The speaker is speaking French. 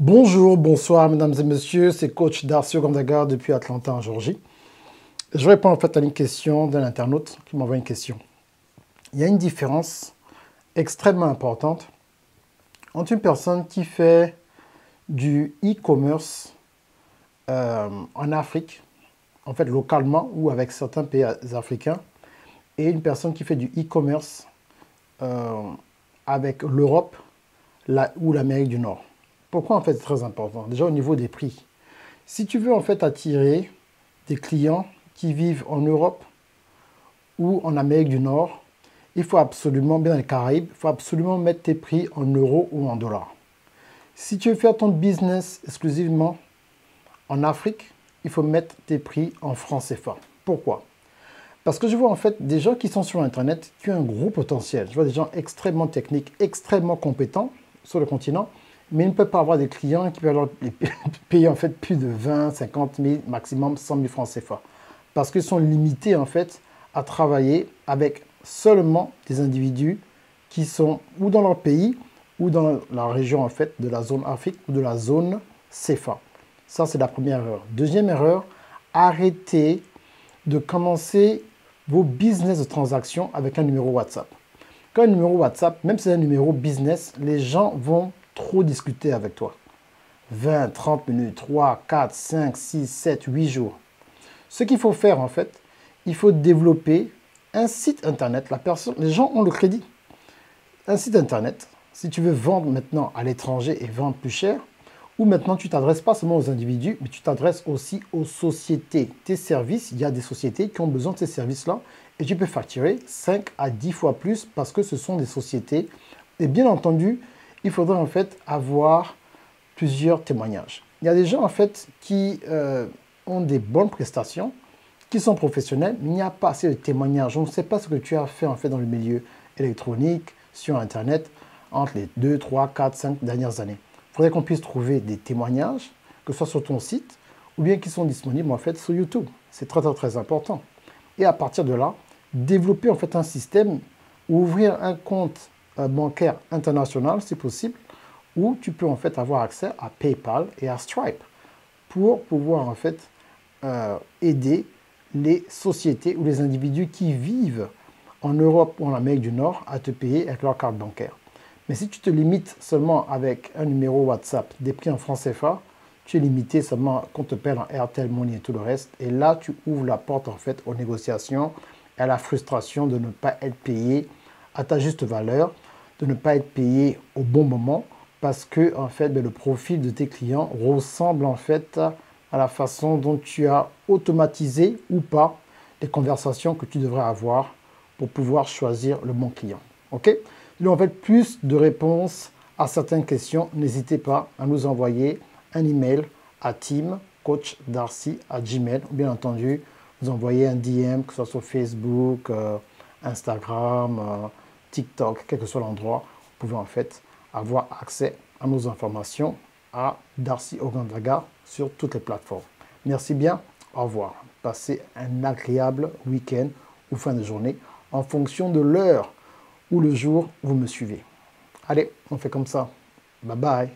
Bonjour, bonsoir mesdames et messieurs, c'est coach Darcy Ogandaga depuis Atlanta en Géorgie. Je réponds en fait à une question d'un internaute qui m'envoie une question. Il y a une différence extrêmement importante entre une personne qui fait du e-commerce en Afrique, en fait localement ou avec certains pays africains, et une personne qui fait du e-commerce avec l'Europe ou l'Amérique du Nord. Pourquoi en fait c'est très important? Déjà au niveau des prix. Si tu veux en fait attirer des clients qui vivent en Europe ou en Amérique du Nord, il faut absolument, bien dans les Caraïbes, il faut absolument mettre tes prix en euros ou en dollars. Si tu veux faire ton business exclusivement en Afrique, il faut mettre tes prix en francs CFA. Pourquoi? Parce que je vois en fait des gens qui sont sur Internet qui ont un gros potentiel. Je vois des gens extrêmement techniques, extrêmement compétents sur le continent, mais ils ne peuvent pas avoir des clients qui peuvent leur payer en fait plus de 20, 50 000, maximum 100 000 francs CFA. Parce qu'ils sont limités en fait à travailler avec seulement des individus qui sont ou dans leur pays ou dans la région en fait de la zone Afrique ou de la zone CFA. Ça c'est la première erreur. Deuxième erreur, arrêtez de commencer vos business de transaction avec un numéro WhatsApp. Quand un numéro WhatsApp, même si c'est un numéro business, les gens vont trop discuter avec toi. 20, 30 minutes, 3, 4, 5, 6, 7, 8 jours. Ce qu'il faut faire en fait, il faut développer un site internet. Les gens ont le crédit. Un site internet, si tu veux vendre maintenant à l'étranger et vendre plus cher, ou maintenant tu t'adresses pas seulement aux individus, mais tu t'adresses aussi aux sociétés. Tes services, il y a des sociétés qui ont besoin de ces services-là et tu peux facturer 5 à 10 fois plus parce que ce sont des sociétés. Et bien entendu, il faudrait en fait avoir plusieurs témoignages. Il y a des gens en fait qui ont des bonnes prestations, qui sont professionnels, mais il n'y a pas assez de témoignages. On ne sait pas ce que tu as fait en fait dans le milieu électronique, sur Internet, entre les 2, 3, 4, 5 dernières années. Il faudrait qu'on puisse trouver des témoignages, que ce soit sur ton site, ou bien qui sont disponibles en fait sur YouTube. C'est très, très, très important. Et à partir de là, développer en fait un système, ouvrir un compte bancaire international si possible, où tu peux en fait avoir accès à PayPal et à Stripe pour pouvoir en fait aider les sociétés ou les individus qui vivent en Europe ou en Amérique du Nord à te payer avec leur carte bancaire. Mais si tu te limites seulement avec un numéro WhatsApp, des prix en francs CFA, tu es limité seulement qu'on te paie en Airtel Money et tout le reste. Et là, tu ouvres la porte en fait aux négociations et à la frustration de ne pas être payé à ta juste valeur, de ne pas être payé au bon moment, parce que en fait, le profil de tes clients ressemble en fait à la façon dont tu as automatisé ou pas les conversations que tu devrais avoir pour pouvoir choisir le bon client. OK? Si vous avez plus de réponses à certaines questions, n'hésitez pas à nous envoyer un email à teamcoachdarcy@gmail.com ou bien entendu, vous envoyez un DM, que ce soit sur Facebook, Instagram, TikTok, quel que soit l'endroit, vous pouvez en fait avoir accès à nos informations à Darcy Ogandaga sur toutes les plateformes. Merci bien, au revoir. Passez un agréable week-end ou fin de journée en fonction de l'heure ou le jour où vous me suivez. Allez, on fait comme ça. Bye bye.